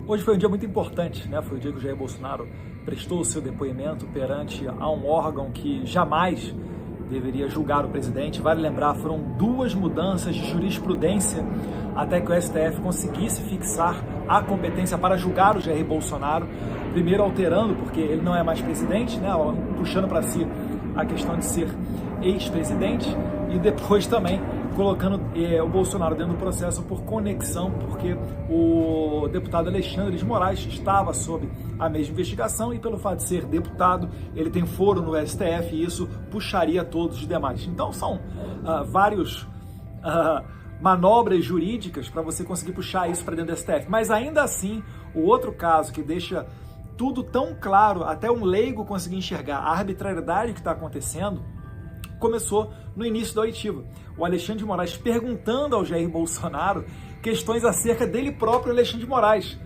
Hoje foi um dia muito importante, né? Foi o dia que o Jair Bolsonaro prestou o seu depoimento perante a um órgão que jamais deveria julgar o presidente. Vale lembrar, foram 2 mudanças de jurisprudência até que o STF conseguisse fixar a competência para julgar o Jair Bolsonaro. Primeiro alterando, porque ele não é mais presidente, né? Puxando para si a questão de ser ex-presidente, e depois também colocando o Bolsonaro dentro do processo por conexão, porque o deputado Alexandre de Moraes estava sob a mesma investigação e pelo fato de ser deputado, ele tem foro no STF e isso puxaria todos os demais. Então são vários manobras jurídicas para você conseguir puxar isso para dentro do STF. Mas ainda assim, o outro caso que deixa tudo tão claro, até um leigo conseguir enxergar a arbitrariedade que está acontecendo, começou no início da oitiva. O Alexandre de Moraes perguntando ao Jair Bolsonaro questões acerca dele próprio, Alexandre de Moraes.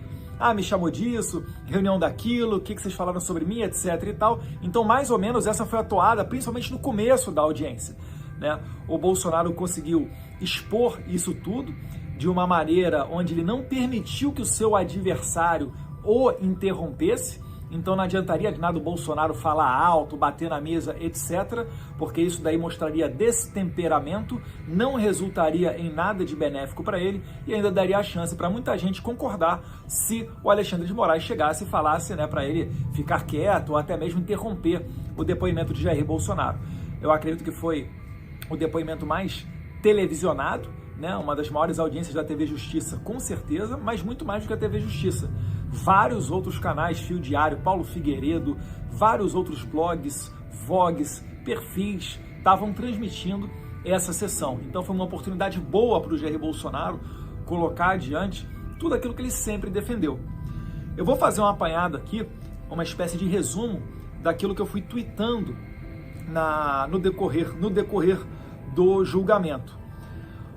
Me chamou disso, reunião daquilo, o que vocês falaram sobre mim, etc e tal. Então, mais ou menos, essa foi a toada, principalmente no começo da audiência, né? O Bolsonaro conseguiu expor isso tudo de uma maneira onde ele não permitiu que o seu adversário o interrompesse. Então não adiantaria de nada o Bolsonaro falar alto, bater na mesa, etc., porque isso daí mostraria destemperamento, não resultaria em nada de benéfico para ele e ainda daria a chance para muita gente concordar se o Alexandre de Moraes chegasse e falasse, né, para ele ficar quieto ou até mesmo interromper o depoimento de Jair Bolsonaro. Eu acredito que foi o depoimento mais televisionado, né, uma das maiores audiências da TV Justiça, com certeza, mas muito mais do que a TV Justiça. Vários outros canais, Fio Diário, Paulo Figueiredo, vários outros blogs, vlogs, perfis, estavam transmitindo essa sessão. Então foi uma oportunidade boa para o Jair Bolsonaro colocar adiante tudo aquilo que ele sempre defendeu. Eu vou fazer uma apanhada aqui, uma espécie de resumo daquilo que eu fui tweetando no decorrer do julgamento.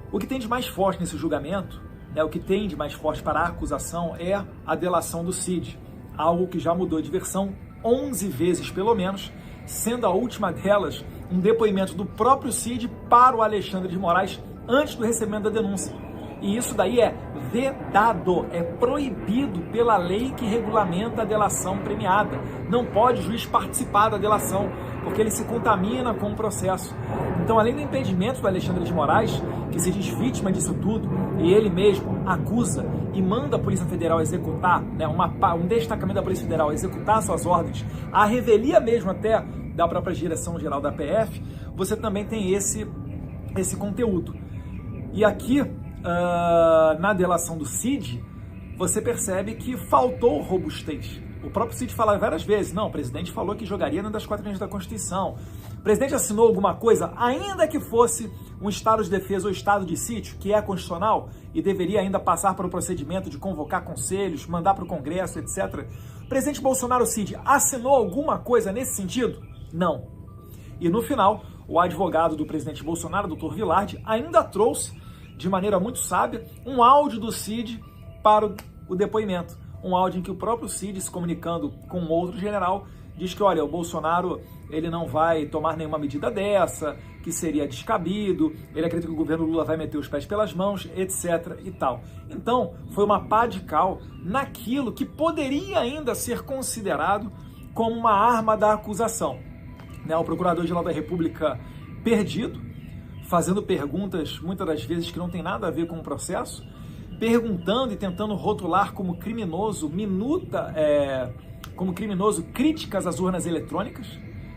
O que tem de mais forte nesse julgamento, o que tem de mais forte para a acusação é a delação do Cid, algo que já mudou de versão 11 vezes pelo menos, sendo a última delas um depoimento do próprio Cid para o Alexandre de Moraes antes do recebimento da denúncia. E isso daí é vedado, é proibido pela lei que regulamenta a delação premiada. Não pode o juiz participar da delação, porque ele se contamina com o processo. Então, além do impedimento do Alexandre de Moraes, que se diz vítima disso tudo, e ele mesmo acusa e manda a Polícia Federal executar, né, um destacamento da Polícia Federal executar suas ordens, a revelia mesmo até da própria direção-geral da PF, você também tem esse conteúdo. E aqui, na delação do Cid, você percebe que faltou robustez. O próprio Cid fala várias vezes, não, o presidente falou que jogaria dentro das 4 linhas da Constituição. O presidente assinou alguma coisa, ainda que fosse um estado de defesa ou estado de sítio, que é constitucional e deveria ainda passar para o procedimento de convocar conselhos, mandar para o Congresso, etc. O presidente Bolsonaro, Cid, assinou alguma coisa nesse sentido? Não. E no final, o advogado do presidente Bolsonaro, Dr. Vilardi, ainda trouxe, de maneira muito sábia, um áudio do Cid para o depoimento. Um áudio em que o próprio Cid, se comunicando com outro general, diz que, olha, o Bolsonaro ele não vai tomar nenhuma medida dessa, que seria descabido, ele acredita que o governo Lula vai meter os pés pelas mãos, etc. e tal. Então, foi uma pá de cal naquilo que poderia ainda ser considerado como uma arma da acusação. O Procurador-Geral da República perdido, fazendo perguntas, muitas das vezes, que não tem nada a ver com o processo, perguntando e tentando rotular como criminoso, como criminoso críticas às urnas eletrônicas.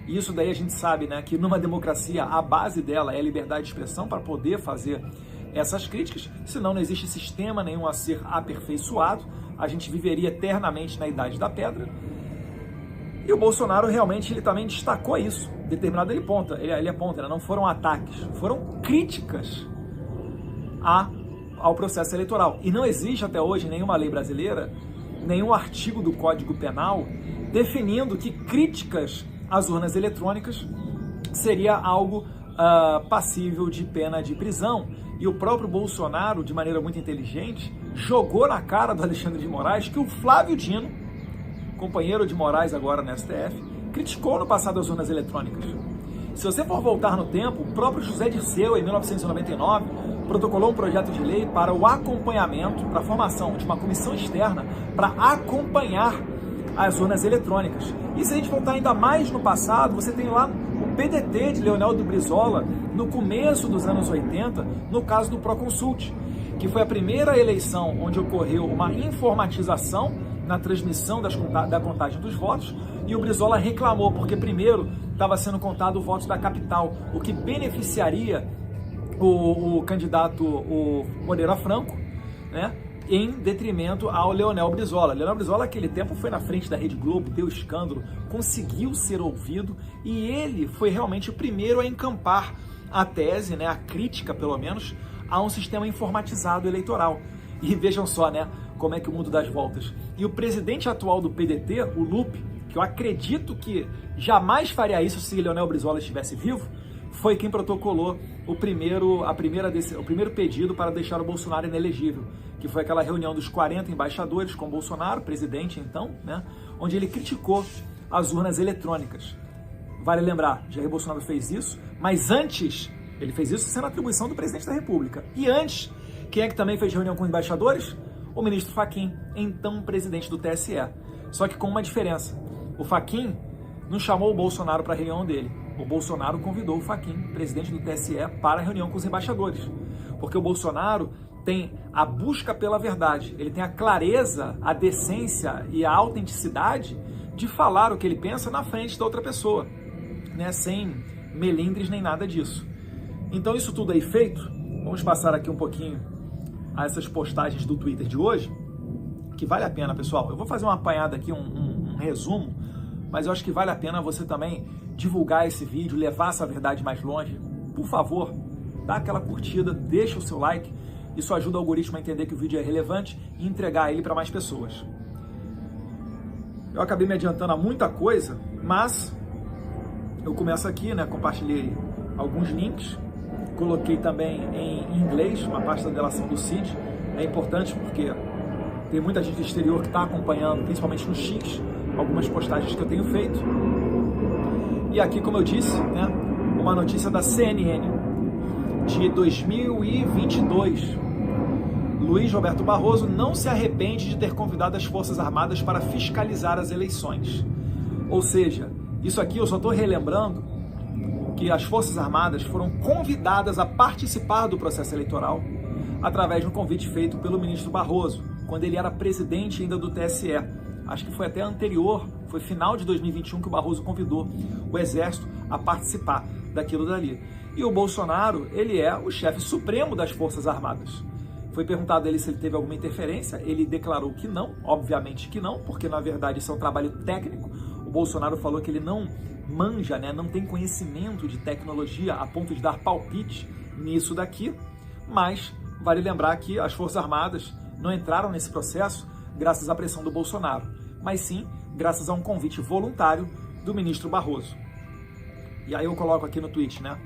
E isso daí a gente sabe, né, que numa democracia a base dela é a liberdade de expressão para poder fazer essas críticas, senão não existe sistema nenhum a ser aperfeiçoado, a gente viveria eternamente na Idade da Pedra. E o Bolsonaro realmente ele também destacou isso, determinado ele aponta, não foram ataques, foram críticas ao processo eleitoral. E não existe até hoje nenhuma lei brasileira, nenhum artigo do Código Penal definindo que críticas às urnas eletrônicas seria algo passível de pena de prisão. E o próprio Bolsonaro, de maneira muito inteligente, jogou na cara do Alexandre de Moraes que o Flávio Dino, companheiro de Moraes agora no STF, criticou no passado as urnas eletrônicas. Se você for voltar no tempo, o próprio José Dirceu, em 1999, protocolou um projeto de lei para o acompanhamento, para a formação de uma comissão externa para acompanhar as urnas eletrônicas. E se a gente voltar ainda mais no passado, você tem lá o PDT de Leonel do Brizola, no começo dos anos 80, no caso do Proconsult, que foi a primeira eleição onde ocorreu uma informatização na transmissão da contagem dos votos, e o Brizola reclamou, porque primeiro estava sendo contado o voto da capital, o que beneficiaria o candidato o Moreira Franco, né, em detrimento ao Leonel Brizola. Leonel Brizola, naquele tempo, foi na frente da Rede Globo, deu escândalo, conseguiu ser ouvido, e ele foi realmente o primeiro a encampar a tese, né, a crítica, pelo menos, a um sistema informatizado eleitoral. E vejam só, né, como é que o mundo dá as voltas. E o presidente atual do PDT, o Lupe, que eu acredito que jamais faria isso se Leonel Brizola estivesse vivo, foi quem protocolou o primeiro pedido para deixar o Bolsonaro inelegível, que foi aquela reunião dos 40 embaixadores com o Bolsonaro, presidente então, né, onde ele criticou as urnas eletrônicas. Vale lembrar, Jair Bolsonaro fez isso, mas antes, ele fez isso sendo atribuição do presidente da República. E antes, quem é que também fez reunião com embaixadores? O ministro Fachin, então presidente do TSE. Só que com uma diferença. O Fachin não chamou o Bolsonaro para a reunião dele. O Bolsonaro convidou o Fachin, presidente do TSE, para a reunião com os embaixadores. Porque o Bolsonaro tem a busca pela verdade, ele tem a clareza, a decência e a autenticidade de falar o que ele pensa na frente da outra pessoa, né? Sem melindres nem nada disso. Então, isso tudo aí feito, vamos passar aqui um pouquinho a essas postagens do Twitter de hoje, que vale a pena, pessoal. Eu vou fazer uma apanhada aqui, um resumo, mas eu acho que vale a pena você também divulgar esse vídeo, levar essa verdade mais longe. Por favor, dá aquela curtida, deixa o seu like, isso ajuda o algoritmo a entender que o vídeo é relevante e entregar ele para mais pessoas. Eu acabei me adiantando a muita coisa, mas eu começo aqui, né? Compartilhei alguns links, coloquei também em inglês uma parte da delação do Cid. É importante porque tem muita gente do exterior que está acompanhando, principalmente no X, algumas postagens que eu tenho feito. E aqui, como eu disse, né, uma notícia da CNN de 2022. Luiz Roberto Barroso não se arrepende de ter convidado as Forças Armadas para fiscalizar as eleições. Ou seja, isso aqui eu só estou relembrando que as Forças Armadas foram convidadas a participar do processo eleitoral através de um convite feito pelo ministro Barroso, quando ele era presidente ainda do TSE. Acho que foi até anterior, foi final de 2021 que o Barroso convidou o Exército a participar daquilo dali. E o Bolsonaro, ele é o chefe supremo das Forças Armadas. Foi perguntado a ele se ele teve alguma interferência, ele declarou que não, obviamente que não, porque na verdade isso é um trabalho técnico. O Bolsonaro falou que ele não manja, né, não tem conhecimento de tecnologia a ponto de dar palpite nisso daqui, mas vale lembrar que as Forças Armadas não entraram nesse processo graças à pressão do Bolsonaro, mas sim graças a um convite voluntário do ministro Barroso. E aí eu coloco aqui no tweet, né?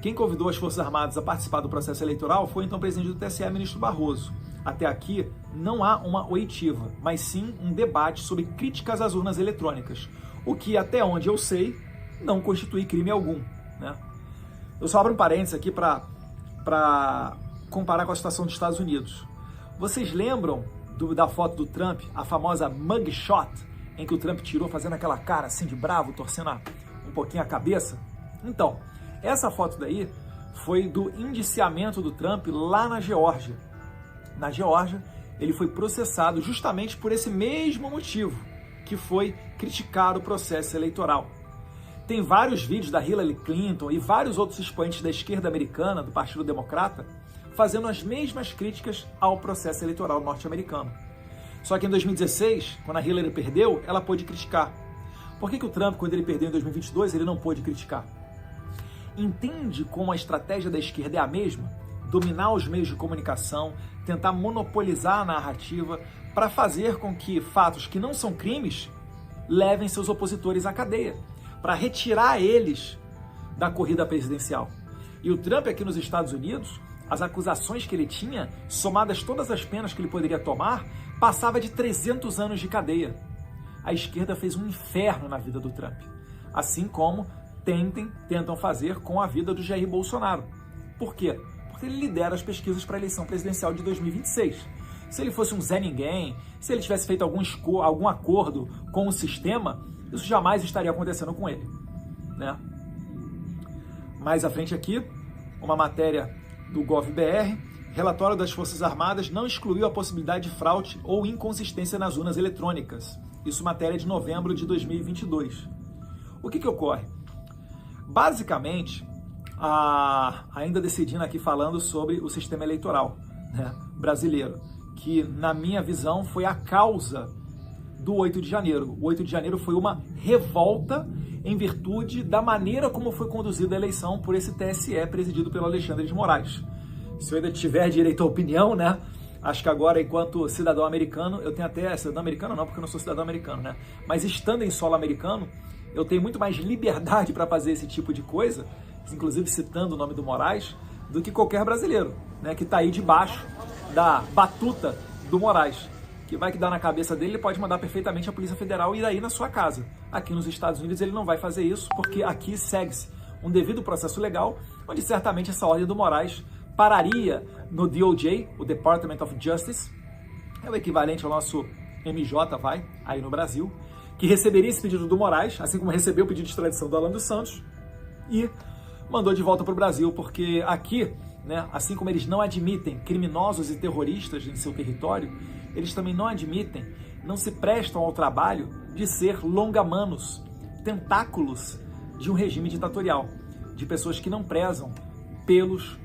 Quem convidou as Forças Armadas a participar do processo eleitoral foi então o presidente do TSE, ministro Barroso. Até aqui não há uma oitiva, mas sim um debate sobre críticas às urnas eletrônicas, o que, até onde eu sei, não constitui crime algum, né? Eu só abro um parênteses aqui para comparar com a situação dos Estados Unidos. Vocês lembram da foto do Trump, a famosa mugshot, em que o Trump tirou fazendo aquela cara assim de bravo, torcendo um pouquinho a cabeça? Então, essa foto daí foi do indiciamento do Trump lá na Geórgia. Na Geórgia, ele foi processado justamente por esse mesmo motivo, que foi criticar o processo eleitoral. Tem vários vídeos da Hillary Clinton e vários outros expoentes da esquerda americana, do Partido Democrata, fazendo as mesmas críticas ao processo eleitoral norte-americano. Só que em 2016, quando a Hillary perdeu, ela pôde criticar. Por que o Trump, quando ele perdeu em 2022, ele não pôde criticar? Entende como a estratégia da esquerda é a mesma? Dominar os meios de comunicação, tentar monopolizar a narrativa para fazer com que fatos que não são crimes levem seus opositores à cadeia, para retirar eles da corrida presidencial. E o Trump aqui nos Estados Unidos, as acusações que ele tinha, somadas todas as penas que ele poderia tomar, passava de 300 anos de cadeia. A esquerda fez um inferno na vida do Trump, assim como tentam fazer com a vida do Jair Bolsonaro. Por quê? porque ele lidera as pesquisas para a eleição presidencial de 2026. Se ele fosse um Zé Ninguém, se ele tivesse feito algum acordo com o sistema, isso jamais estaria acontecendo com ele, né? Mais à frente aqui, uma matéria do GovBR, relatório das Forças Armadas não excluiu a possibilidade de fraude ou inconsistência nas urnas eletrônicas. Isso matéria de novembro de 2022. O que ocorre? Basicamente, ainda decidindo aqui falando sobre o sistema eleitoral, né, brasileiro, que na minha visão foi a causa do 8 de janeiro. O 8 de janeiro foi uma revolta em virtude da maneira como foi conduzida a eleição por esse TSE presidido pelo Alexandre de Moraes. Se eu ainda tiver direito à opinião, né? Acho que agora, enquanto cidadão americano, eu tenho até... Cidadão americano não, porque eu não sou cidadão americano, né? Mas estando em solo americano, eu tenho muito mais liberdade para fazer esse tipo de coisa, inclusive citando o nome do Moraes, do que qualquer brasileiro, né? Que está aí debaixo da batuta do Moraes. Que vai que dá na cabeça dele, ele pode mandar perfeitamente a Polícia Federal ir aí na sua casa. Aqui nos Estados Unidos ele não vai fazer isso, porque aqui segue-se um devido processo legal, onde certamente essa ordem do Moraes pararia no DOJ, o Department of Justice, é o equivalente ao nosso MJ, aí no Brasil, que receberia esse pedido do Moraes, assim como recebeu o pedido de extradição do Alan dos Santos, e mandou de volta para o Brasil, porque aqui, né, assim como eles não admitem criminosos e terroristas em seu território, eles também não admitem, não se prestam ao trabalho de ser longamanos, tentáculos de um regime ditatorial, de pessoas que não prezam pelos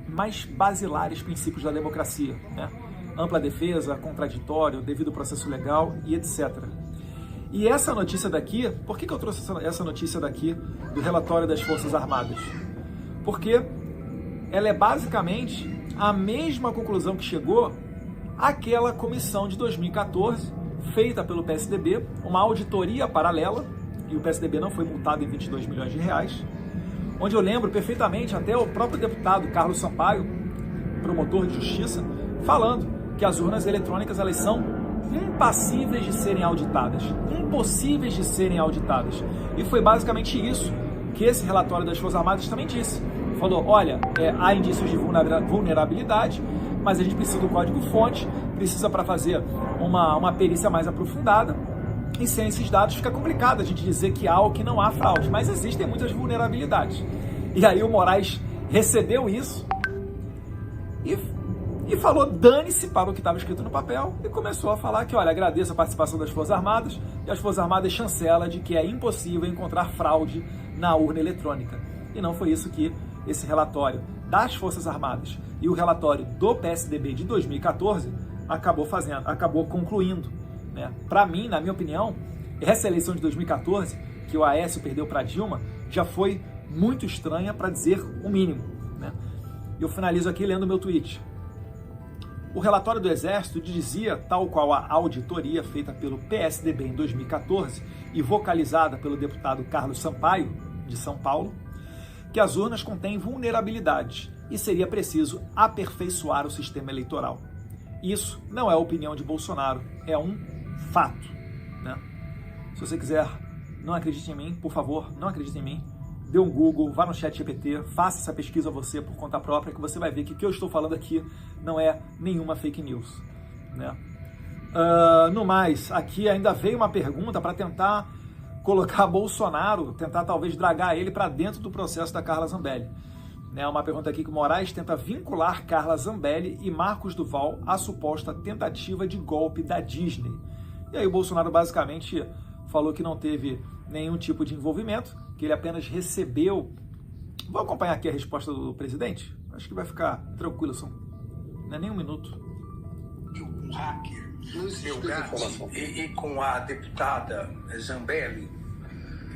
mais basilares princípios da democracia, né? Ampla defesa, contraditório, devido processo legal e etc. E essa notícia daqui, por que eu trouxe essa notícia daqui do relatório das Forças Armadas? Porque ela é basicamente a mesma conclusão que chegou àquela comissão de 2014, feita pelo PSDB, uma auditoria paralela, e o PSDB não foi multado em 22 milhões de reais, onde eu lembro perfeitamente até o próprio deputado Carlos Sampaio, promotor de justiça, falando que as urnas eletrônicas elas são impassíveis de serem auditadas, impossíveis de serem auditadas. E foi basicamente isso que esse relatório das Forças Armadas também disse. Falou, olha, há indícios de vulnerabilidade, mas a gente precisa do código-fonte, precisa para fazer uma perícia mais aprofundada, e sem esses dados fica complicado a gente dizer que há ou que não há fraude, mas existem muitas vulnerabilidades. E aí o Moraes recebeu isso e falou dane-se para o que estava escrito no papel e começou a falar que, olha, agradeço a participação das Forças Armadas e as Forças Armadas chancela de que é impossível encontrar fraude na urna eletrônica. E não foi isso que esse relatório das Forças Armadas e o relatório do PSDB de 2014 acabou concluindo. Para mim, na minha opinião, essa eleição de 2014, que o Aécio perdeu para Dilma, já foi muito estranha, para dizer o mínimo, né? Eu finalizo aqui lendo meu tweet. O relatório do Exército dizia, tal qual a auditoria feita pelo PSDB em 2014 e vocalizada pelo deputado Carlos Sampaio, de São Paulo, que as urnas contêm vulnerabilidades e seria preciso aperfeiçoar o sistema eleitoral. Isso não é a opinião de Bolsonaro, é um fato, né? Se você quiser, não acredite em mim, por favor, não acredite em mim, dê um Google, vá no ChatGPT, faça essa pesquisa você por conta própria, que você vai ver que o que eu estou falando aqui não é nenhuma fake news, né? No mais, aqui ainda veio uma pergunta para tentar colocar Bolsonaro, tentar talvez dragar ele para dentro do processo da Carla Zambelli. Uma pergunta aqui que o Moraes tenta vincular Carla Zambelli e Marcos Duval à suposta tentativa de golpe da Disney. E aí o Bolsonaro basicamente falou que não teve nenhum tipo de envolvimento, que ele apenas recebeu... Vou acompanhar aqui a resposta do presidente? Acho que vai ficar tranquilo, não é nem um minuto. Um hacker e com a deputada Zambelli,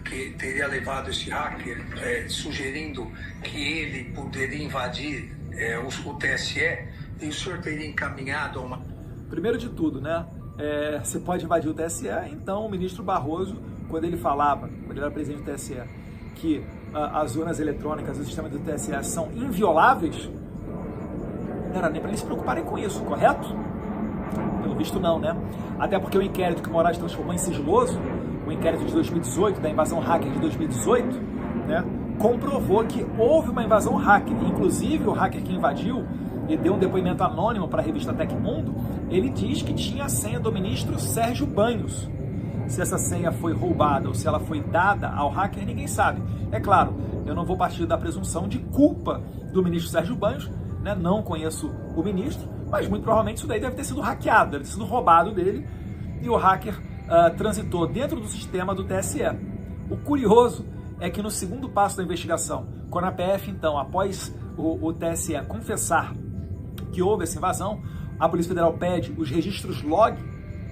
que teria levado esse hacker sugerindo que ele poderia invadir o TSE, e o senhor teria encaminhado a uma... Primeiro de tudo, né? Você pode invadir o TSE, então o ministro Barroso, quando ele falava, quando ele era presidente do TSE, que as urnas eletrônicas, o sistema do TSE são invioláveis, não era nem para eles se preocuparem com isso, correto? Pelo visto não, né? Até porque o inquérito que o Moraes transformou em sigiloso, o inquérito de 2018, da invasão hacker de 2018, né, comprovou que houve uma invasão hacker. Inclusive, o hacker que invadiu e deu um depoimento anônimo para a revista Tecmundo, ele diz que tinha a senha do ministro Sérgio Banhos. Se essa senha foi roubada ou se ela foi dada ao hacker, ninguém sabe. É claro, eu não vou partir da presunção de culpa do ministro Sérgio Banhos, né? Não conheço o ministro, mas muito provavelmente isso daí deve ter sido hackeado, deve ter sido roubado dele, e o hacker transitou dentro do sistema do TSE. O curioso é que no segundo passo da investigação, quando a PF, então, após o TSE confessar que houve essa invasão, a Polícia Federal pede os registros log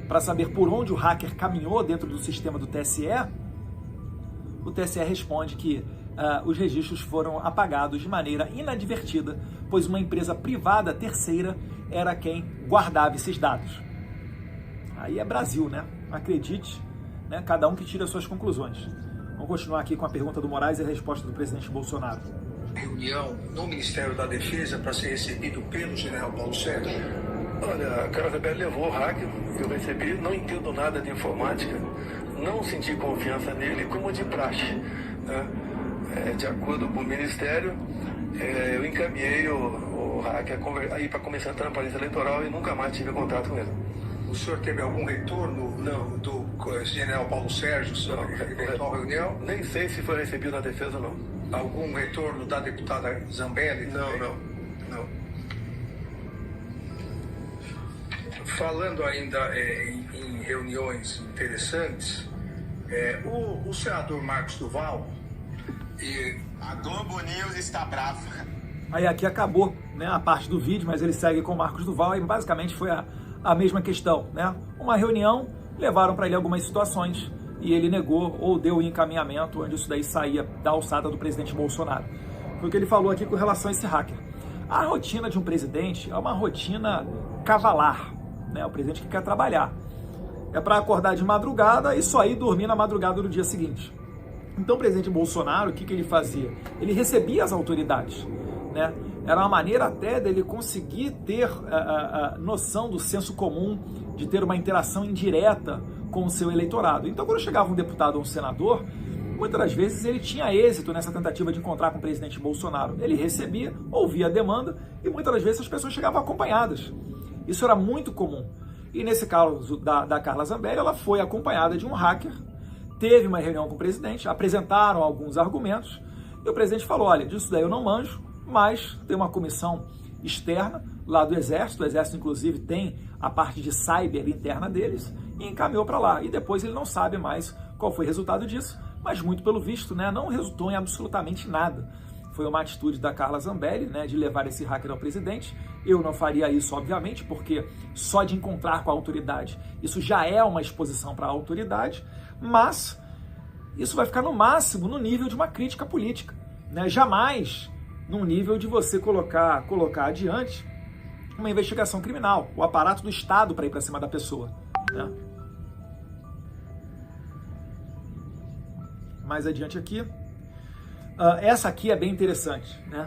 para saber por onde o hacker caminhou dentro do sistema do TSE, o TSE responde que os registros foram apagados de maneira inadvertida, pois uma empresa privada terceira era quem guardava esses dados. Aí é Brasil, né? Acredite, né? Cada um que tira as suas conclusões. Vamos continuar aqui com a pergunta do Moraes e a resposta do presidente Bolsonaro. Reunião no Ministério da Defesa para ser recebido pelo general Paulo Sérgio. Olha, a Carla Zambelli levou o hacker, eu recebi, não entendo nada de informática, não senti confiança nele como de praxe, né? De acordo com o Ministério, eu encaminhei o hacker aí para começar a transparência eleitoral e nunca mais tive contato com ele. O senhor teve algum retorno do general Paulo Sérgio sobre a eventual reunião? Nem sei se foi recebido na defesa ou não. Algum retorno da deputada Zambelli? Não. Falando ainda em reuniões interessantes, o senador Marcos Duval... A Globo News está brava. Aí aqui acabou, né, a parte do vídeo, mas ele segue com o Marcos Duval e basicamente foi a mesma questão, né? Uma reunião, levaram para ele algumas situações e ele negou ou deu o encaminhamento onde isso daí saía da alçada do presidente Bolsonaro. Foi o que ele falou aqui com relação a esse hacker. A rotina de um presidente é uma rotina cavalar, né? O presidente que quer trabalhar. É para acordar de madrugada e só ir dormir na madrugada do dia seguinte. Então o presidente Bolsonaro, o que ele fazia? Ele recebia as autoridades, né? Era uma maneira até dele conseguir ter a noção do senso comum, de ter uma interação indireta com o seu eleitorado. Então quando chegava um deputado ou um senador, muitas das vezes ele tinha êxito nessa tentativa de encontrar com o presidente Bolsonaro. Ele recebia, ouvia a demanda e muitas das vezes as pessoas chegavam acompanhadas. Isso era muito comum. E nesse caso da Carla Zambelli, ela foi acompanhada de um hacker, teve uma reunião com o presidente, apresentaram alguns argumentos e o presidente falou, olha, disso daí eu não manjo, mas tem uma comissão externa lá do Exército, o Exército inclusive tem a parte de cyber interna deles e encaminhou para lá. E depois ele não sabe mais qual foi o resultado disso, mas muito pelo visto, né, não resultou em absolutamente nada. Foi uma atitude da Carla Zambelli, né, de levar esse hacker ao presidente. Eu não faria isso, obviamente, porque só de encontrar com a autoridade, isso já é uma exposição para a autoridade, mas isso vai ficar no máximo no nível de uma crítica política, né? Jamais num nível de você colocar adiante uma investigação criminal, o aparato do Estado para ir para cima da pessoa, né? Mais adiante aqui, essa aqui é bem interessante, né?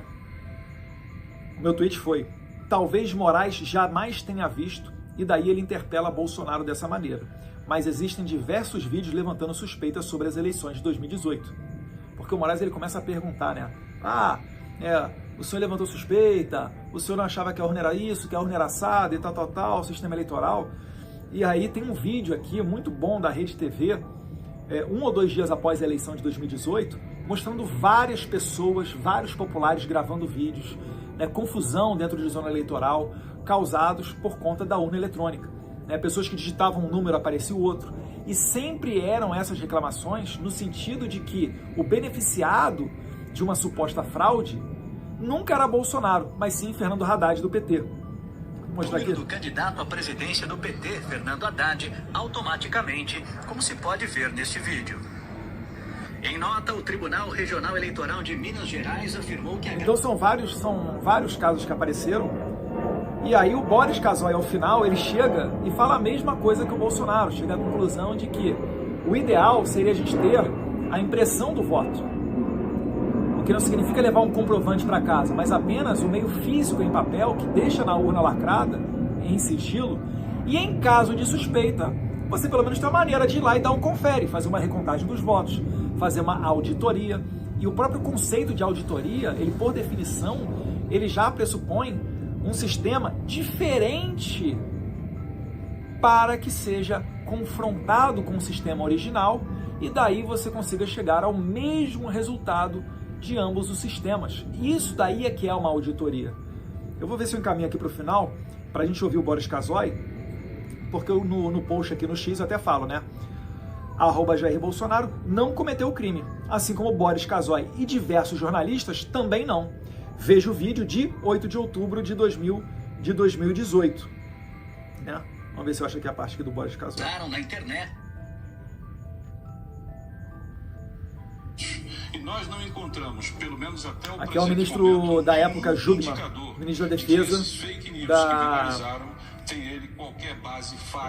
O meu tweet foi: talvez Moraes jamais tenha visto, e daí ele interpela Bolsonaro dessa maneira. Mas existem diversos vídeos levantando suspeitas sobre as eleições de 2018. Porque o Moraes ele começa a perguntar, né? O senhor levantou suspeita, o senhor não achava que a urna era isso, que a urna era assada e tal, o sistema eleitoral. E aí tem um vídeo aqui muito bom da Rede TV, 1 ou 2 dias após a eleição de 2018, mostrando várias pessoas, vários populares gravando vídeos, né, confusão dentro de zona eleitoral, causados por conta da urna eletrônica. Né, pessoas que digitavam um número, aparecia o outro. E sempre eram essas reclamações no sentido de que o beneficiado de uma suposta fraude nunca era Bolsonaro, mas sim Fernando Haddad do PT. Vou mostrar aqui. Do candidato à presidência do PT, Fernando Haddad, automaticamente, como se pode ver neste vídeo. Em nota, o Tribunal Regional Eleitoral de Minas Gerais afirmou que... Então são vários casos que apareceram. E aí o Boris Casoy, ao final, ele chega e fala a mesma coisa que o Bolsonaro, chega à conclusão de que o ideal seria a gente ter a impressão do voto, o que não significa levar um comprovante para casa, mas apenas o meio físico em papel que deixa na urna lacrada, em sigilo, e em caso de suspeita, você pelo menos tem uma maneira de ir lá e dar um confere, fazer uma recontagem dos votos, fazer uma auditoria E o próprio conceito de auditoria, ele por definição, ele já pressupõe um sistema diferente para que seja confrontado com o sistema original e daí você consiga chegar ao mesmo resultado de ambos os sistemas. Isso daí é que é uma auditoria. Eu vou ver se eu encaminho aqui para o final, para a gente ouvir o Boris Casoy, porque eu, no post aqui no X eu até falo, né? @Jair Bolsonaro não cometeu o crime, assim como Boris Casoy e diversos jornalistas também não. Veja o vídeo de 8 de outubro de 2018. Né? Vamos ver se eu acho aqui a parte aqui do Boris Casoy. Na internet. E nós não encontramos, pelo menos até o aqui é o ministro da época, Jugman, ministro da Defesa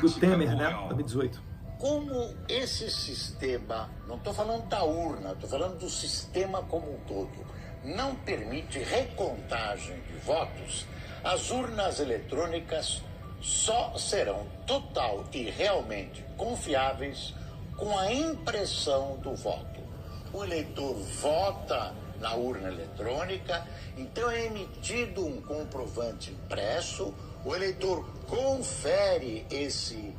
do Temer, né, 2018. Como esse sistema, não estou falando da urna, estou falando do sistema como um todo, não permite recontagem de votos, as urnas eletrônicas só serão total e realmente confiáveis com a impressão do voto. O eleitor vota na urna eletrônica, então é emitido um comprovante impresso, o eleitor confere esse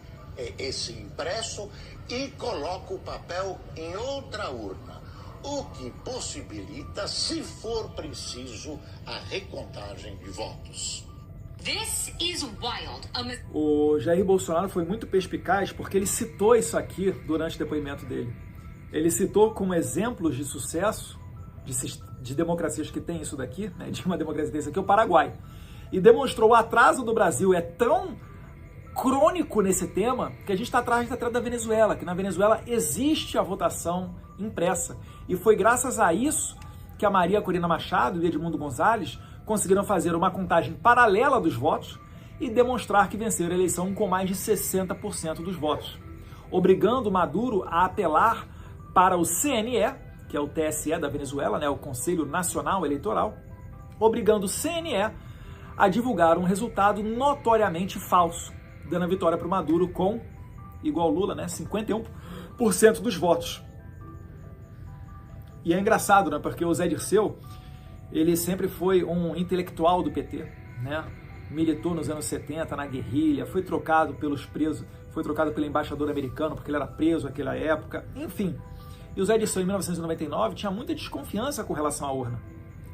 impresso e coloca o papel em outra urna, o que possibilita, se for preciso, a recontagem de votos. This is wild. O Jair Bolsonaro foi muito perspicaz porque ele citou isso aqui durante o depoimento dele. Ele citou como exemplos de sucesso de democracias que tem isso daqui, né, de uma democracia desse aqui, o Paraguai. E demonstrou o atraso do Brasil é tão crônico nesse tema que a gente está atrás da Venezuela, que na Venezuela existe a votação impressa. E foi graças a isso que a Maria Corina Machado e Edmundo Gonzalez conseguiram fazer uma contagem paralela dos votos e demonstrar que venceram a eleição com mais de 60% dos votos, obrigando Maduro a apelar para o CNE, que é o TSE da Venezuela, né, o Conselho Nacional Eleitoral, obrigando o CNE a divulgar um resultado notoriamente falso, dando a vitória para o Maduro com, igual Lula, né, 51% dos votos. E é engraçado, né, porque o Zé Dirceu, ele sempre foi um intelectual do PT, né, militou nos anos 70 na guerrilha, foi trocado pelos presos, foi trocado pelo embaixador americano porque ele era preso naquela época, enfim. E o Zé Dirceu, em 1999, tinha muita desconfiança com relação à urna.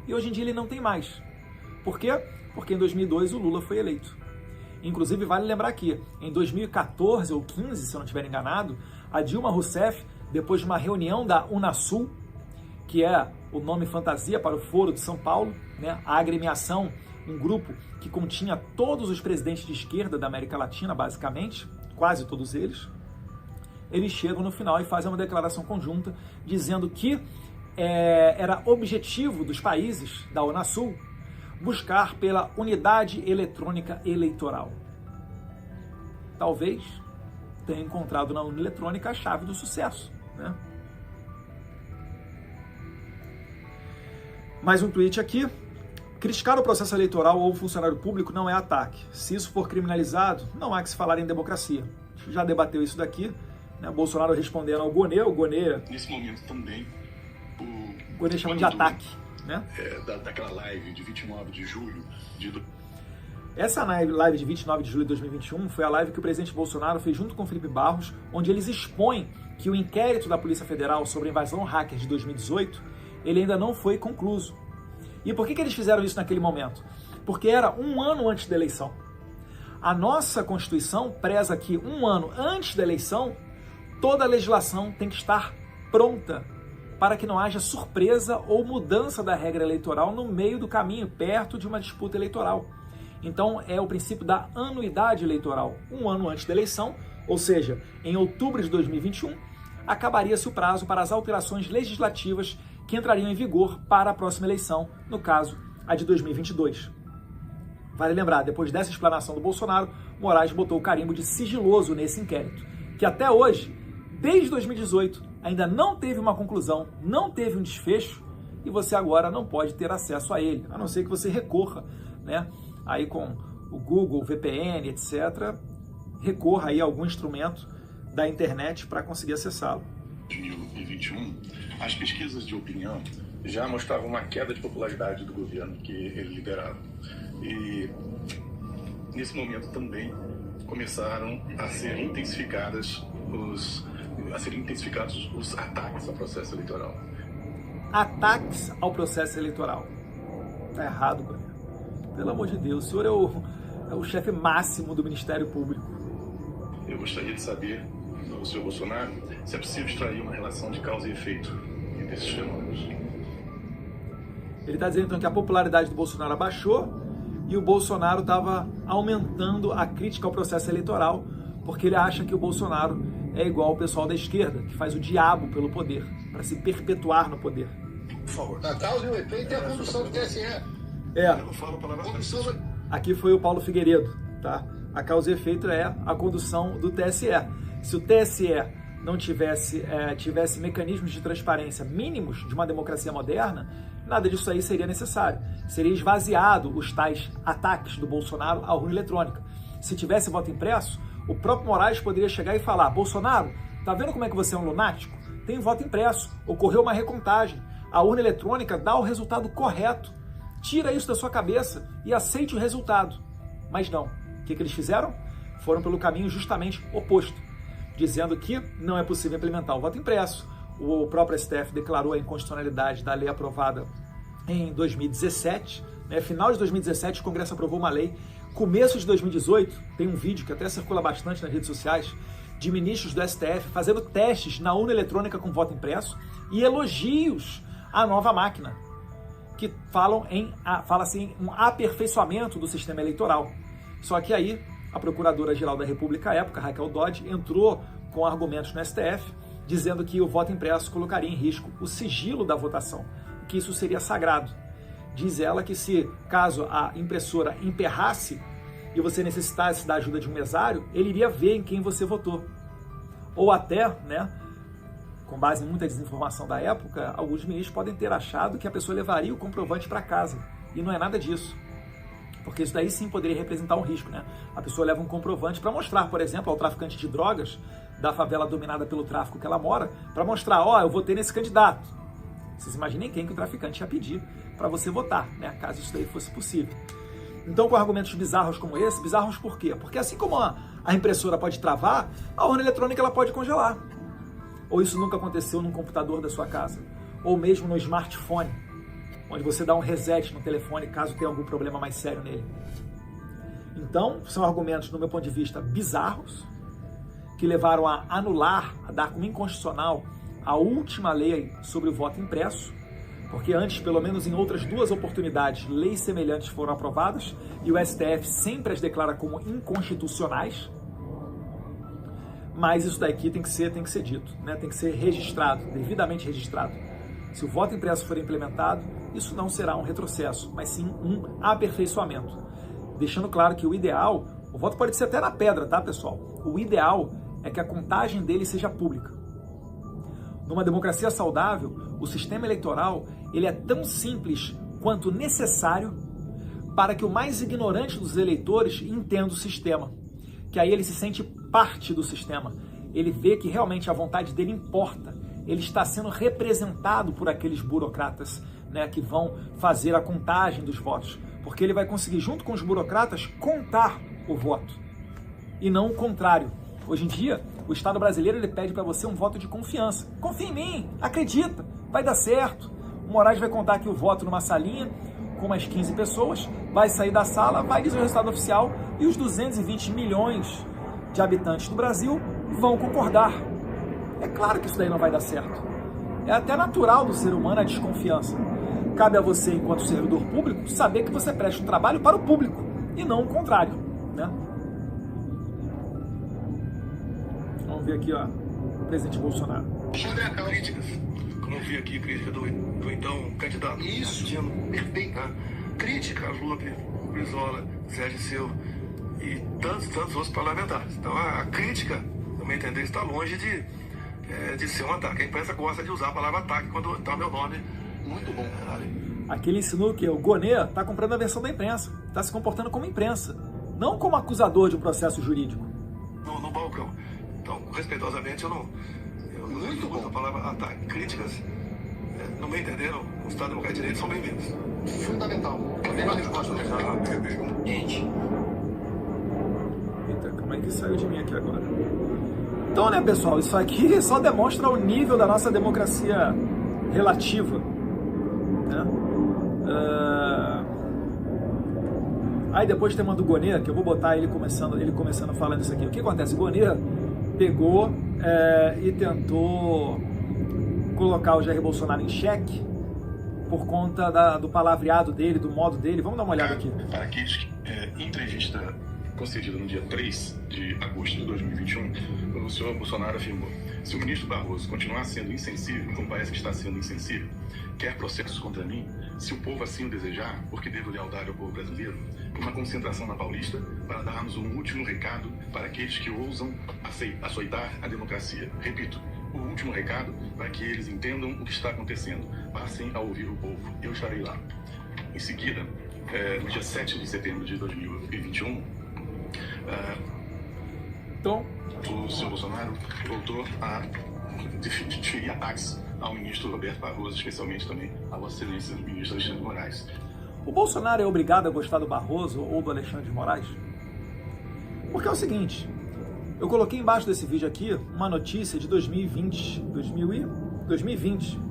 E hoje em dia ele não tem mais. Por quê? Porque em 2002 o Lula foi eleito. Inclusive, vale lembrar que em 2014 ou 15, se eu não estiver enganado, a Dilma Rousseff, depois de uma reunião da Unasul, que é o nome fantasia para o Foro de São Paulo, né, a agremiação, um grupo que continha todos os presidentes de esquerda da América Latina, basicamente, quase todos eles, eles chegam no final e fazem uma declaração conjunta dizendo que era objetivo dos países da Unasul buscar pela unidade eletrônica eleitoral. Talvez tenha encontrado na urna eletrônica a chave do sucesso, né? Mais um tweet aqui. Criticar o processo eleitoral ou o funcionário público não é ataque. Se isso for criminalizado, não há que se falar em democracia. A gente já debateu isso daqui, né? Bolsonaro respondendo ao Gonê, o Gonê... Nesse momento também, o Gonê chamando de ataque, né? Daquela live de 29 de julho de... Essa live de 29 de julho de 2021 foi a live que o presidente Bolsonaro fez junto com o Felipe Barros, onde eles expõem que o inquérito da Polícia Federal sobre a invasão hacker de 2018, ele ainda não foi concluso. E por que eles fizeram isso naquele momento? Porque era um ano antes da eleição. A nossa Constituição preza que um ano antes da eleição, toda a legislação tem que estar pronta para que não haja surpresa ou mudança da regra eleitoral no meio do caminho, perto de uma disputa eleitoral. Então, é o princípio da anuidade eleitoral. Um ano antes da eleição, ou seja, em outubro de 2021, acabaria-se o prazo para as alterações legislativas que entrariam em vigor para a próxima eleição, no caso, a de 2022. Vale lembrar, depois dessa explanação do Bolsonaro, Moraes botou o carimbo de sigiloso nesse inquérito, que até hoje, desde 2018, ainda não teve uma conclusão, não teve um desfecho, e você agora não pode ter acesso a ele, a não ser que você recorra, né, aí com o Google, VPN, etc., recorra aí a algum instrumento da internet para conseguir acessá-lo. 2021, as pesquisas de opinião já mostrava uma queda de popularidade do governo que ele liderava. E nesse momento também começaram a ser intensificados os ataques ao processo eleitoral. Ataques ao processo eleitoral. Tá errado, Gonet. Pelo amor de Deus, o senhor é o chefe máximo do Ministério Público. Eu gostaria de saber, do senhor Bolsonaro, se é possível extrair uma relação de causa e efeito entre esses fenômenos. Ele está dizendo então que a popularidade do Bolsonaro abaixou e o Bolsonaro estava aumentando a crítica ao processo eleitoral, porque ele acha que o Bolsonaro é igual ao pessoal da esquerda, que faz o diabo pelo poder, para se perpetuar no poder. Por favor. A causa e o efeito é a condução do TSE. Eu não falo palavras Aqui foi o Paulo Figueiredo, tá? A causa e efeito é a condução do TSE. Se o TSE não tivesse mecanismos de transparência mínimos de uma democracia moderna, nada disso aí seria necessário. Seria esvaziado os tais ataques do Bolsonaro à urna eletrônica. Se tivesse voto impresso, o próprio Moraes poderia chegar e falar: Bolsonaro, tá vendo como é que você é um lunático? Tem voto impresso, ocorreu uma recontagem, a urna eletrônica dá o resultado correto. Tira isso da sua cabeça e aceite o resultado. Mas não. O que eles fizeram? Foram pelo caminho justamente oposto, dizendo que não é possível implementar o voto impresso. O próprio STF declarou a inconstitucionalidade da lei aprovada em 2017. Final de 2017, o Congresso aprovou uma lei. Começo de 2018, tem um vídeo que até circula bastante nas redes sociais, de ministros do STF fazendo testes na urna eletrônica com voto impresso e elogios à nova máquina, que fala-se em um aperfeiçoamento do sistema eleitoral. Só que aí, a Procuradora-Geral da República à época, Raquel Dodge, entrou com argumentos no STF, dizendo que o voto impresso colocaria em risco o sigilo da votação, que isso seria sagrado. Diz ela que caso a impressora emperrasse e você necessitasse da ajuda de um mesário, ele iria ver em quem você votou. Ou até, com base em muita desinformação da época, alguns ministros podem ter achado que a pessoa levaria o comprovante para casa. E não é nada disso. Porque isso daí sim poderia representar um risco, A pessoa leva um comprovante para mostrar, por exemplo, ao traficante de drogas da favela dominada pelo tráfico que ela mora, para mostrar: eu votei nesse candidato. Vocês imaginem quem que o traficante ia pedir para você votar, caso isso daí fosse possível. Então, com argumentos bizarros como esse, bizarros por quê? Porque assim como a impressora pode travar, a urna eletrônica ela pode congelar. Ou isso nunca aconteceu num computador da sua casa, ou mesmo no smartphone, onde você dá um reset no telefone caso tenha algum problema mais sério nele. Então, são argumentos, no meu ponto de vista, bizarros, que levaram a anular, a dar como inconstitucional a última lei sobre o voto impresso, porque antes, pelo menos em outras 2 oportunidades, leis semelhantes foram aprovadas e o STF sempre as declara como inconstitucionais. Mas isso daqui tem que ser dito, tem que ser registrado, devidamente registrado. Se o voto impresso for implementado, isso não será um retrocesso, mas sim um aperfeiçoamento. Deixando claro que o ideal, o voto pode ser até na pedra, tá, pessoal? O ideal é que a contagem dele seja pública. Numa democracia saudável, o sistema eleitoral ele é tão simples quanto necessário para que o mais ignorante dos eleitores entenda o sistema. Que aí ele se sente parte do sistema. Ele vê que realmente a vontade dele importa. Ele está sendo representado por aqueles burocratas, que vão fazer a contagem dos votos. Porque ele vai conseguir, junto com os burocratas, contar o voto. E não o contrário. Hoje em dia, o Estado brasileiro ele pede para você um voto de confiança. Confia em mim, acredita, vai dar certo. O Moraes vai contar aqui o voto numa salinha com umas 15 pessoas, vai sair da sala, vai dizer o resultado oficial e os 220 milhões de habitantes do Brasil vão concordar. É claro que isso daí não vai dar certo. É até natural do ser humano a desconfiança. Cabe a você, enquanto servidor público, saber que você presta um trabalho para o público e não o contrário, Vamos ver aqui, o presidente Bolsonaro. Críticas, como eu vi aqui, crítica do então candidato. Isso, perfeito. Crítica a Lula, Brizola, Zé Dirceu e tantos outros parlamentares. Então a crítica, no meu entender, está longe de ser um ataque. A imprensa gosta de usar a palavra ataque quando está meu nome. Muito bom. Aqui ele ensinou que o Gonet está comprando a versão da imprensa, está se comportando como imprensa, não como acusador de um processo jurídico. No balcão. Então, respeitosamente, eu não uso a palavra ataque. Críticas No meu entender, o Estado Democrático de Direito são bem-vindos. Fundamental. Melhor resposta dessa gente. Eita, como é que saiu de mim aqui agora? Então, né, pessoal, isso aqui só demonstra o nível da nossa democracia relativa, né? Aí depois tem uma do Gonê, que eu vou botar ele começando falando isso aqui. O que acontece? O Gonê pegou e tentou colocar o Jair Bolsonaro em xeque por conta do palavreado dele, do modo dele. Vamos dar uma olhada aqui. Para aqueles que, em entrevista concedida no dia 3 de agosto de 2021, o senhor Bolsonaro afirmou: se o ministro Barroso continuar sendo insensível, como parece que está sendo insensível, quer processos contra mim, se o povo assim o desejar, porque devo lealdade ao povo brasileiro, uma concentração na Paulista para darmos um último recado para aqueles que ousam açoitar a democracia. Repito, o último recado para que eles entendam o que está acontecendo. Passem a ouvir o povo. Eu estarei lá. Em seguida, no dia 7 de setembro de 2021, então, o senhor Bolsonaro voltou a deferir ataques ao ministro Roberto Barroso, especialmente também à Vossa Excelência, do ministro Alexandre de Moraes. O Bolsonaro é obrigado a gostar do Barroso ou do Alexandre de Moraes? Porque é o seguinte, eu coloquei embaixo desse vídeo aqui uma notícia de 2020,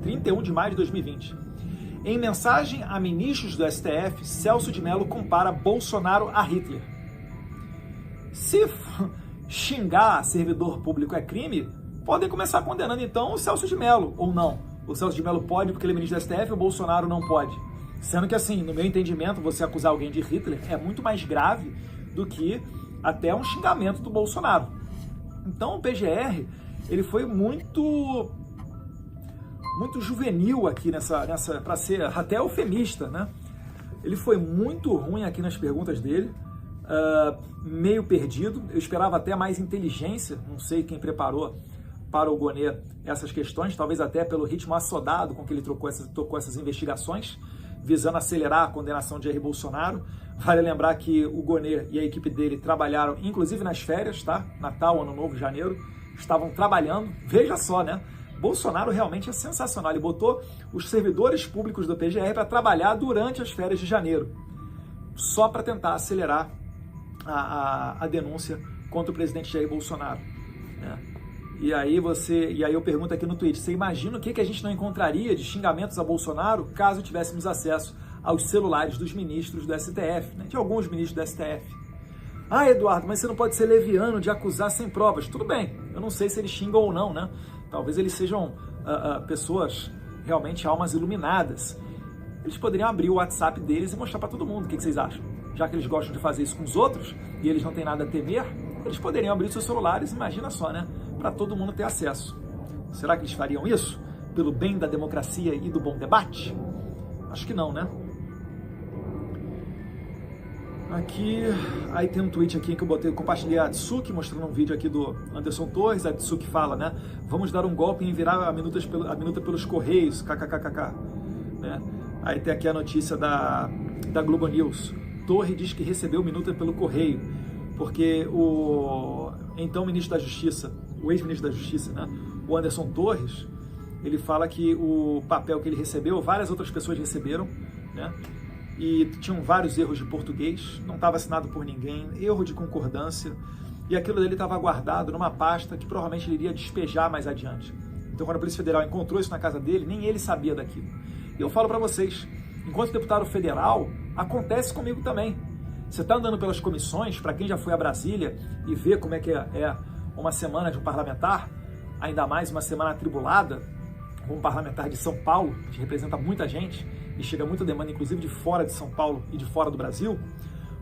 31 de maio de 2020. Em mensagem a ministros do STF, Celso de Mello compara Bolsonaro a Hitler. Se xingar servidor público é crime, podem começar condenando então o Celso de Mello, ou não. O Celso de Mello pode porque ele é ministro do STF, o Bolsonaro não pode. Sendo que, assim, no meu entendimento, você acusar alguém de Hitler é muito mais grave do que até um xingamento do Bolsonaro. Então, o PGR, ele foi muito juvenil aqui para ser até eufemista, né? Ele foi muito ruim aqui nas perguntas dele, meio perdido. Eu esperava até mais inteligência, não sei quem preparou para o Gonê essas questões, talvez até pelo ritmo assodado com que ele tocou essas investigações, visando acelerar a condenação de Jair Bolsonaro. Vale lembrar que o Gonê e a equipe dele trabalharam, inclusive nas férias, tá? Natal, Ano Novo, Janeiro, estavam trabalhando. Veja só, né? Bolsonaro realmente é sensacional. Ele botou os servidores públicos do PGR para trabalhar durante as férias de janeiro, só para tentar acelerar a denúncia contra o presidente Jair Bolsonaro, né? E aí eu pergunto aqui no Twitter, você imagina o que a gente não encontraria de xingamentos a Bolsonaro caso tivéssemos acesso aos celulares dos ministros do STF, né? De alguns ministros do STF. Ah, Eduardo, mas você não pode ser leviano de acusar sem provas. Tudo bem, eu não sei se eles xingam ou não, né? Talvez eles sejam pessoas realmente almas iluminadas. Eles poderiam abrir o WhatsApp deles e mostrar para todo mundo. O que vocês acham? Já que eles gostam de fazer isso com os outros e eles não têm nada a temer, eles poderiam abrir seus celulares, imagina só, né? Para todo mundo ter acesso. Será que eles fariam isso pelo bem da democracia e do bom debate? Acho que não, né? Aqui, aí tem um tweet aqui que eu compartilhei a Atsuki, mostrando um vídeo aqui do Anderson Torres. A Atsuki fala, né? Vamos dar um golpe e enviar a minuta pelos Correios, kkkk, né? Aí tem aqui a notícia da Globo News. Torre diz que recebeu minuta pelo correio, porque o então ministro da Justiça, o ex-ministro da Justiça, né, o Anderson Torres, ele fala que o papel que ele recebeu, várias outras pessoas receberam, né, e tinham vários erros de português, não estava assinado por ninguém, erro de concordância, e aquilo dele estava guardado numa pasta que provavelmente ele iria despejar mais adiante. Então, quando a Polícia Federal encontrou isso na casa dele, nem ele sabia daquilo. E eu falo para vocês, enquanto deputado federal, acontece comigo também. Você está andando pelas comissões, para quem já foi a Brasília e vê como é que é uma semana de um parlamentar, ainda mais uma semana atribulada, um parlamentar de São Paulo, que representa muita gente e chega muita demanda, inclusive de fora de São Paulo e de fora do Brasil,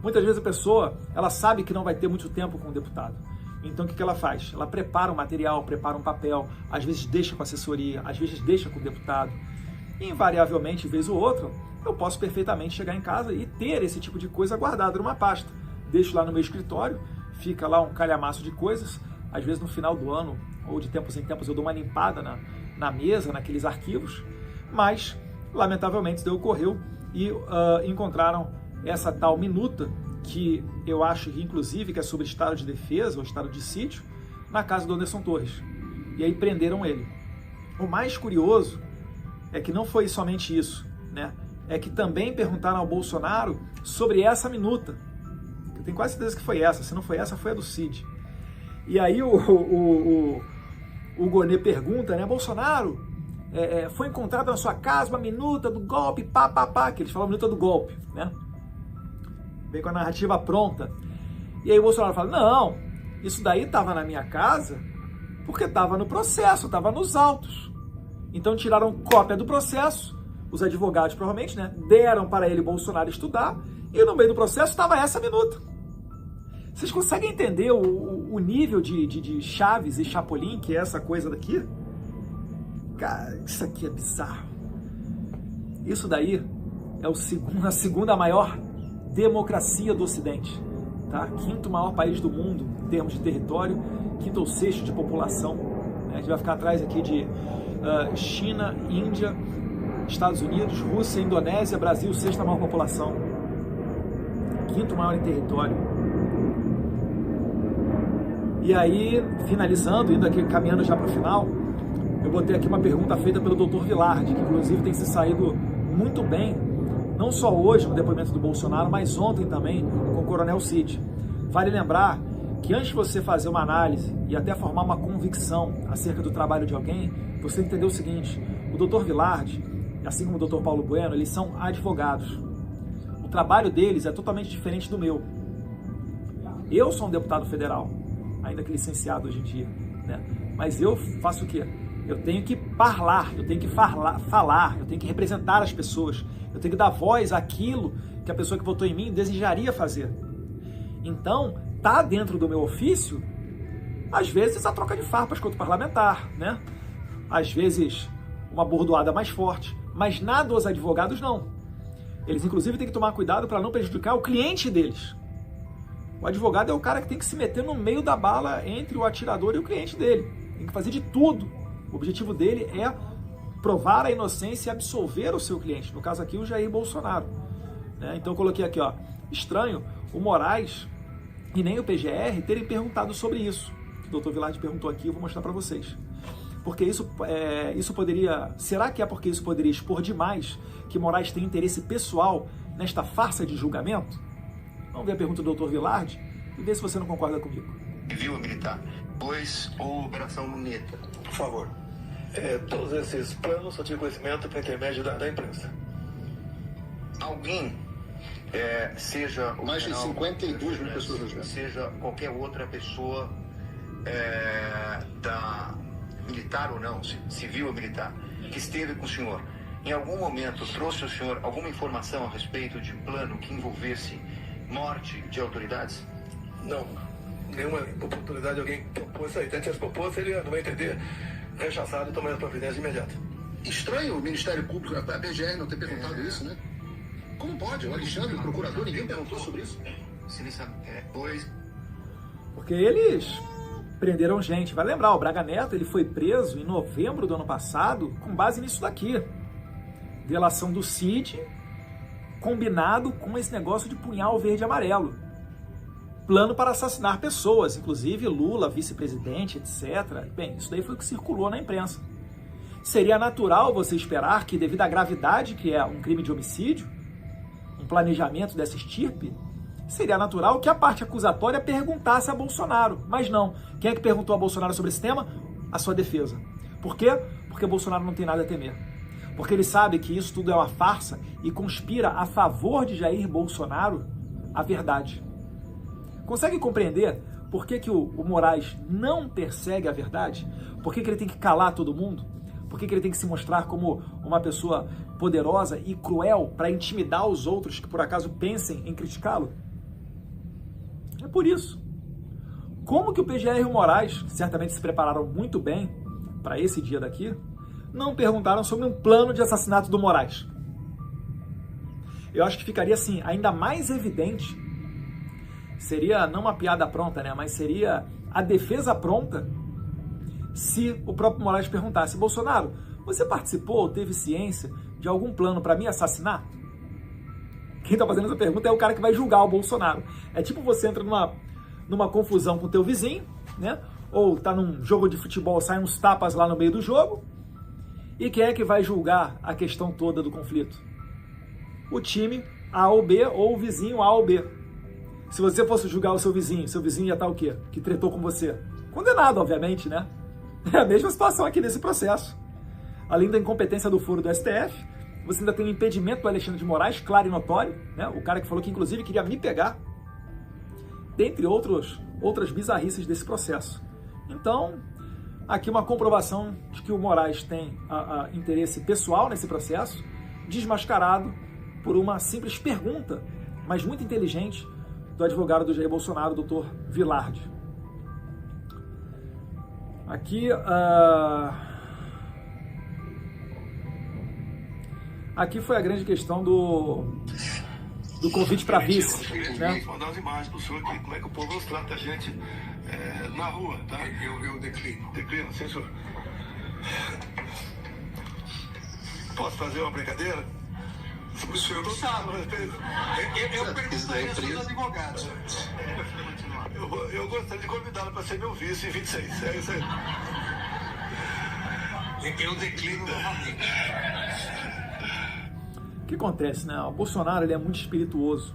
muitas vezes a pessoa, ela sabe que não vai ter muito tempo com o deputado. Então, o que ela faz? Ela prepara um material, prepara um papel, às vezes deixa com a assessoria, às vezes deixa com o deputado. E, invariavelmente, vez ou outra, eu posso perfeitamente chegar em casa e ter esse tipo de coisa guardada numa pasta. Deixo lá no meu escritório, fica lá um calhamaço de coisas. Às vezes, no final do ano, ou de tempos em tempos, eu dou uma limpada na mesa, naqueles arquivos. Mas, lamentavelmente, isso ocorreu e encontraram essa tal minuta, que eu acho que, inclusive, que é sobre estado de defesa ou estado de sítio, na casa do Anderson Torres. E aí prenderam ele. O mais curioso é que não foi somente isso, né? É que também perguntaram ao Bolsonaro sobre essa minuta. Eu tenho quase certeza que foi essa. Se não foi essa, foi a do Cid. E aí o Gonê pergunta, né? Bolsonaro, foi encontrada na sua casa uma minuta do golpe, que eles falam minuta do golpe, né? Vem com a narrativa pronta. E aí o Bolsonaro fala, não, isso daí estava na minha casa porque estava no processo, estava nos autos. Então tiraram cópia do processo, os advogados provavelmente, né, deram para ele, Bolsonaro, estudar, e no meio do processo estava essa minuta. Vocês conseguem entender o nível de Chaves e Chapolin, que é essa coisa daqui? Cara, isso aqui é bizarro. Isso daí é a segunda maior democracia do Ocidente. Tá? Quinto maior país do mundo em termos de território, quinto ou sexto de população. A gente vai ficar atrás aqui de China, Índia, Estados Unidos, Rússia, Indonésia, Brasil, sexta maior população. Quinto maior em território. E aí, finalizando, indo aqui, caminhando já para o final, eu botei aqui uma pergunta feita pelo Dr. Vilardi, que inclusive tem se saído muito bem, não só hoje no depoimento do Bolsonaro, mas ontem também com o Coronel Cid. Vale lembrar que antes de você fazer uma análise e até formar uma convicção acerca do trabalho de alguém, você entendeu o seguinte: o Dr. Vilardi, assim como o Dr. Paulo Bueno, eles são advogados. O trabalho deles é totalmente diferente do meu. Eu sou um deputado federal, ainda que licenciado hoje em dia, né? Mas eu faço o quê? Eu tenho que falar, eu tenho que falar, eu tenho que representar as pessoas, eu tenho que dar voz àquilo que a pessoa que votou em mim desejaria fazer. Então, tá dentro do meu ofício, às vezes a troca de farpas contra o parlamentar, né? Às vezes uma bordoada mais forte, mas nada os advogados não. Eles inclusive têm que tomar cuidado para não prejudicar o cliente deles. O advogado é o cara que tem que se meter no meio da bala entre o atirador e o cliente dele. Tem que fazer de tudo. O objetivo dele é provar a inocência e absolver o seu cliente. No caso aqui, o Jair Bolsonaro. Né? Então eu coloquei aqui, ó, estranho o Moraes e nem o PGR terem perguntado sobre isso. O Dr. Vilardi perguntou aqui, eu vou mostrar para vocês. Porque isso poderia... Será que é porque isso poderia expor demais que Moraes tem interesse pessoal nesta farsa de julgamento? Vamos ver a pergunta do Dr. Vilardi e ver se você não concorda comigo. Civil ou militar? Pois ou Operação Luneta? Por favor. Todos esses planos só tive conhecimento por intermédio da imprensa. Alguém, seja o mais de general, 52 mil pessoas nos vendo, seja qualquer outra pessoa da militar ou não, civil ou militar, que esteve com o senhor, em algum momento trouxe ao senhor alguma informação a respeito de plano que envolvesse morte de autoridades? Não. Nenhuma oportunidade alguém propôs isso aí. Até se propôs, seria, no meu entender, rechaçado e tomando a providência imediata. Estranho o Ministério Público, a PGR, não ter perguntado isso, né? Como pode? O Alexandre, o procurador, ninguém perguntou sobre isso? Pois... Porque eles prenderam gente. Vai lembrar, o Braga Neto ele foi preso em novembro do ano passado com base nisso daqui. Delação do Cid, combinado com esse negócio de punhal verde e amarelo. Plano para assassinar pessoas, inclusive Lula, vice-presidente, etc. Bem, isso daí foi o que circulou na imprensa. Seria natural você esperar que, devido à gravidade que é um crime de homicídio, um planejamento dessa estirpe, seria natural que a parte acusatória perguntasse a Bolsonaro. Mas não. Quem é que perguntou a Bolsonaro sobre esse tema? A sua defesa. Por quê? Porque Bolsonaro não tem nada a temer. Porque ele sabe que isso tudo é uma farsa e conspira a favor de Jair Bolsonaro a verdade. Consegue compreender por que o Moraes não persegue a verdade? Por que ele tem que calar todo mundo? Por que ele tem que se mostrar como uma pessoa poderosa e cruel para intimidar os outros que por acaso pensem em criticá-lo? É por isso. Como que o PGR e o Moraes, que certamente se prepararam muito bem para esse dia daqui, não perguntaram sobre um plano de assassinato do Moraes? Eu acho que ficaria assim, ainda mais evidente. Seria não uma piada pronta, né? Mas seria a defesa pronta se o próprio Moraes perguntasse: Bolsonaro, você participou ou teve ciência de algum plano para me assassinar? Quem está fazendo essa pergunta é o cara que vai julgar o Bolsonaro. É tipo você entra numa confusão com o teu vizinho, né? Ou tá num jogo de futebol, saem uns tapas lá no meio do jogo, E quem é que vai julgar a questão toda do conflito? O time A ou B ou o vizinho A ou B. Se você fosse julgar o seu vizinho ia estar o quê? Que tretou com você? Condenado, obviamente, né? É a mesma situação aqui nesse processo. Além da incompetência do foro do STF, você ainda tem o impedimento do Alexandre de Moraes, claro e notório, né? O cara que falou que inclusive queria me pegar, dentre outras bizarrices desse processo. Então, aqui uma comprovação de que o Moraes tem interesse pessoal nesse processo, desmascarado por uma simples pergunta, mas muito inteligente, do advogado do Jair Bolsonaro, Dr. Vilardi. Aqui foi a grande questão do convite para vice. Né? Vou mandar as imagens para o senhor aqui, como é que o povo trata a gente na rua, tá? Eu declino. Declino, sim, senhor. Posso fazer uma brincadeira? O senhor não sabe. Eu perguntaria aos seus advogados. Eu gostaria de convidá-lo para ser meu vice em 26. É isso aí. Eu declino novamente. O que acontece, né? O Bolsonaro, ele é muito espirituoso.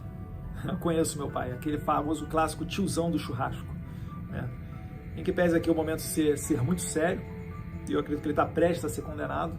Eu conheço meu pai, aquele famoso clássico tiozão do churrasco, né? Em que pese aqui o momento ser muito sério, e eu acredito que ele está prestes a ser condenado,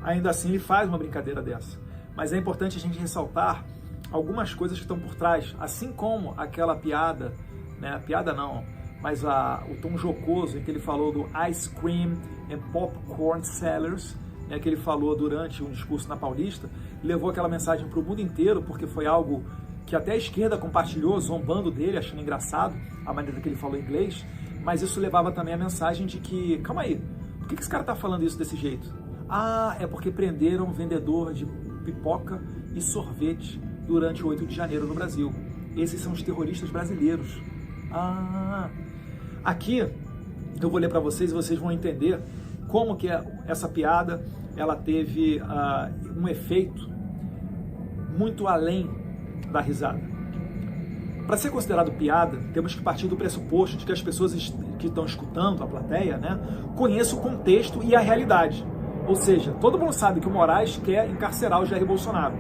ainda assim ele faz uma brincadeira dessa. Mas é importante a gente ressaltar algumas coisas que estão por trás, assim como aquela piada, né? Piada não, mas o tom jocoso em que ele falou do ice cream and popcorn sellers, né, que ele falou durante um discurso na Paulista, levou aquela mensagem para o mundo inteiro, porque foi algo que até a esquerda compartilhou, zombando dele, achando engraçado a maneira que ele falou inglês, mas isso levava também a mensagem de que, calma aí, por que esse cara está falando isso desse jeito? Ah, é porque prenderam um vendedor de pipoca e sorvete durante o 8 de janeiro no Brasil. Esses são os terroristas brasileiros. Ah, aqui eu vou ler para vocês e vocês vão entender como que essa piada ela teve um efeito muito além da risada. Para ser considerado piada, temos que partir do pressuposto de que as pessoas que estão escutando, a plateia, né, conheçam o contexto e a realidade. Ou seja, todo mundo sabe que o Moraes quer encarcerar o Jair Bolsonaro.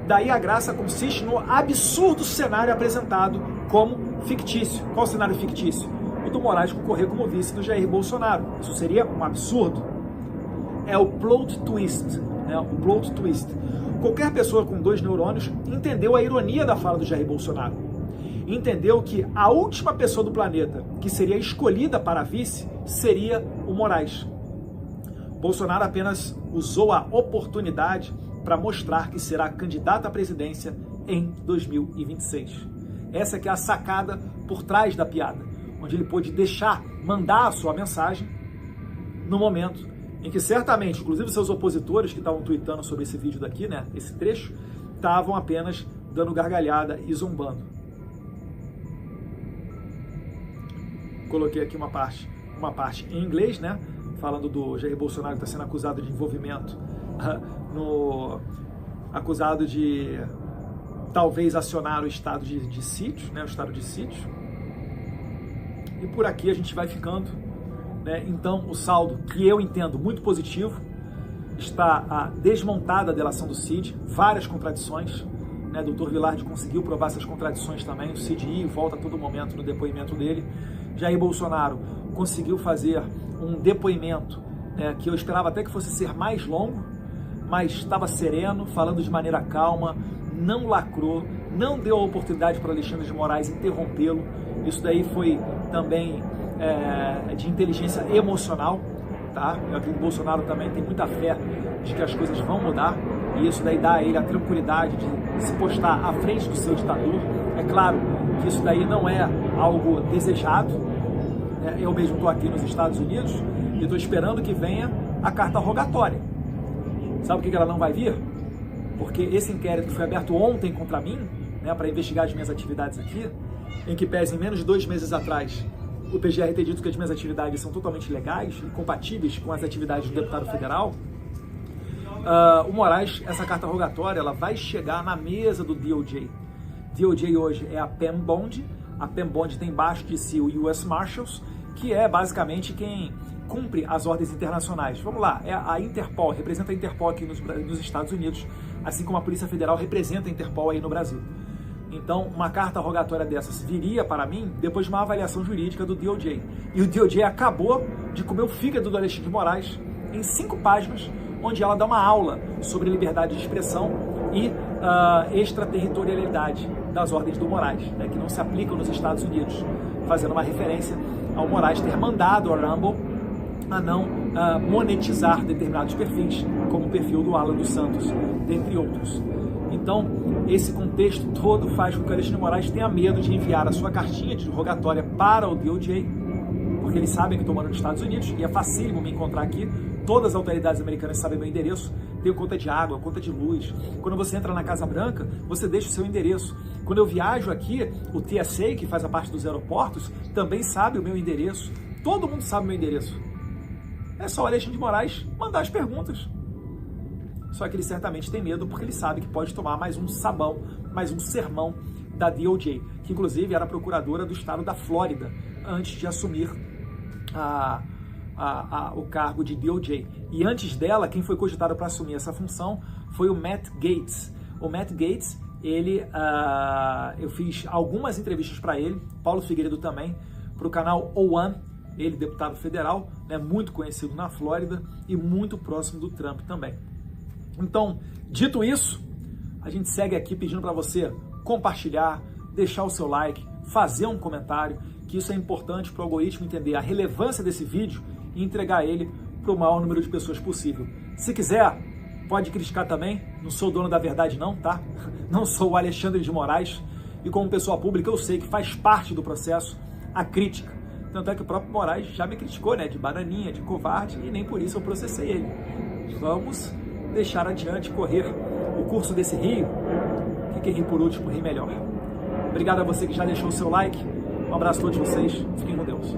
Daí a graça consiste no absurdo cenário apresentado como fictício. Qual o cenário fictício? O do Moraes concorrer como vice do Jair Bolsonaro. Isso seria um absurdo. É o plot twist, né? O plot twist. Qualquer pessoa com 2 neurônios entendeu a ironia da fala do Jair Bolsonaro. Entendeu que a última pessoa do planeta que seria escolhida para vice seria o Moraes. Bolsonaro apenas usou a oportunidade para mostrar que será candidato à presidência em 2026. Essa que é a sacada por trás da piada, onde ele pôde mandar a sua mensagem no momento em que certamente, inclusive seus opositores que estavam tweetando sobre esse vídeo daqui, né, esse trecho, estavam apenas dando gargalhada e zombando. Coloquei aqui uma parte em inglês, né, falando do Jair Bolsonaro que está sendo acusado de envolvimento, acusado de talvez acionar o estado de sítio, né, o estado de sítio. E por aqui a gente vai ficando, né? Então o saldo, que eu entendo muito positivo, está desmontada a delação do Cid, várias contradições, né? O Dr. Vilardi conseguiu provar essas contradições também, o Cid ia e volta a todo momento no depoimento dele. Jair Bolsonaro conseguiu fazer um depoimento, né, que eu esperava até que fosse ser mais longo, mas estava sereno, falando de maneira calma, não lacrou, não deu a oportunidade para Alexandre de Moraes interrompê-lo. Isso daí foi também de inteligência emocional, tá? Eu acredito que o Bolsonaro também tem muita fé de que as coisas vão mudar, e isso daí dá a ele a tranquilidade de se postar à frente do seu ditador. É claro que isso daí não é algo desejado, né? Eu mesmo estou aqui nos Estados Unidos e estou esperando que venha a carta rogatória. Sabe por que ela não vai vir? Porque esse inquérito que foi aberto ontem contra mim, né, para investigar as minhas atividades aqui, em que pese em menos de 2 meses atrás o PGR ter dito que as minhas atividades são totalmente legais e compatíveis com as atividades do deputado federal, o Moraes, essa carta rogatória, ela vai chegar na mesa do DOJ. DOJ hoje é a Pam Bondi. A Pam Bondi tem embaixo de si o US Marshals, que é basicamente quem cumpre as ordens internacionais. Vamos lá, é a Interpol, representa a Interpol aqui nos Estados Unidos, assim como a Polícia Federal representa a Interpol aí no Brasil. Então, uma carta rogatória dessas viria para mim depois de uma avaliação jurídica do DOJ. E o DOJ acabou de comer o fígado do Alexandre de Moraes em 5 páginas, onde ela dá uma aula sobre liberdade de expressão e extraterritorialidade das ordens do Moraes, né, que não se aplicam nos Estados Unidos, fazendo uma referência ao Moraes ter mandado a Rumble a não monetizar determinados perfis, como o perfil do Alan dos Santos, dentre outros. Então, esse contexto todo faz com que o Alexandre de Moraes tenha medo de enviar a sua cartinha de rogatória para o DOJ, porque eles sabem que eu estou morando nos Estados Unidos e é facílimo me encontrar aqui. Todas as autoridades americanas sabem meu endereço, tenho conta de água, conta de luz. Quando você entra na Casa Branca, você deixa o seu endereço. Quando eu viajo aqui, o TSA, que faz a parte dos aeroportos, também sabe o meu endereço. Todo mundo sabe o meu endereço. É só o Alexandre de Moraes mandar as perguntas. Só que ele certamente tem medo porque ele sabe que pode tomar mais um sabão, mais um sermão da DOJ, que inclusive era procuradora do estado da Flórida antes de assumir o cargo de DOJ. E antes dela, quem foi cogitado para assumir essa função foi o Matt Gaetz. O Matt Gaetz, eu fiz algumas entrevistas para ele, Paulo Figueiredo também, para o canal O1, ele deputado federal, né, muito conhecido na Flórida e muito próximo do Trump também. Então, dito isso, a gente segue aqui pedindo para você compartilhar, deixar o seu like, fazer um comentário, que isso é importante para o algoritmo entender a relevância desse vídeo e entregar ele para o maior número de pessoas possível. Se quiser, pode criticar também, não sou dono da verdade não, tá? Não sou o Alexandre de Moraes e como pessoa pública eu sei que faz parte do processo a crítica. Tanto é que o próprio Moraes já me criticou, né, de bananinha, de covarde, e nem por isso eu processei ele. Vamos deixar adiante correr o curso desse rio, que quem ri por último ri melhor. Obrigado a você que já deixou o seu like, um abraço a todos vocês, fiquem com Deus.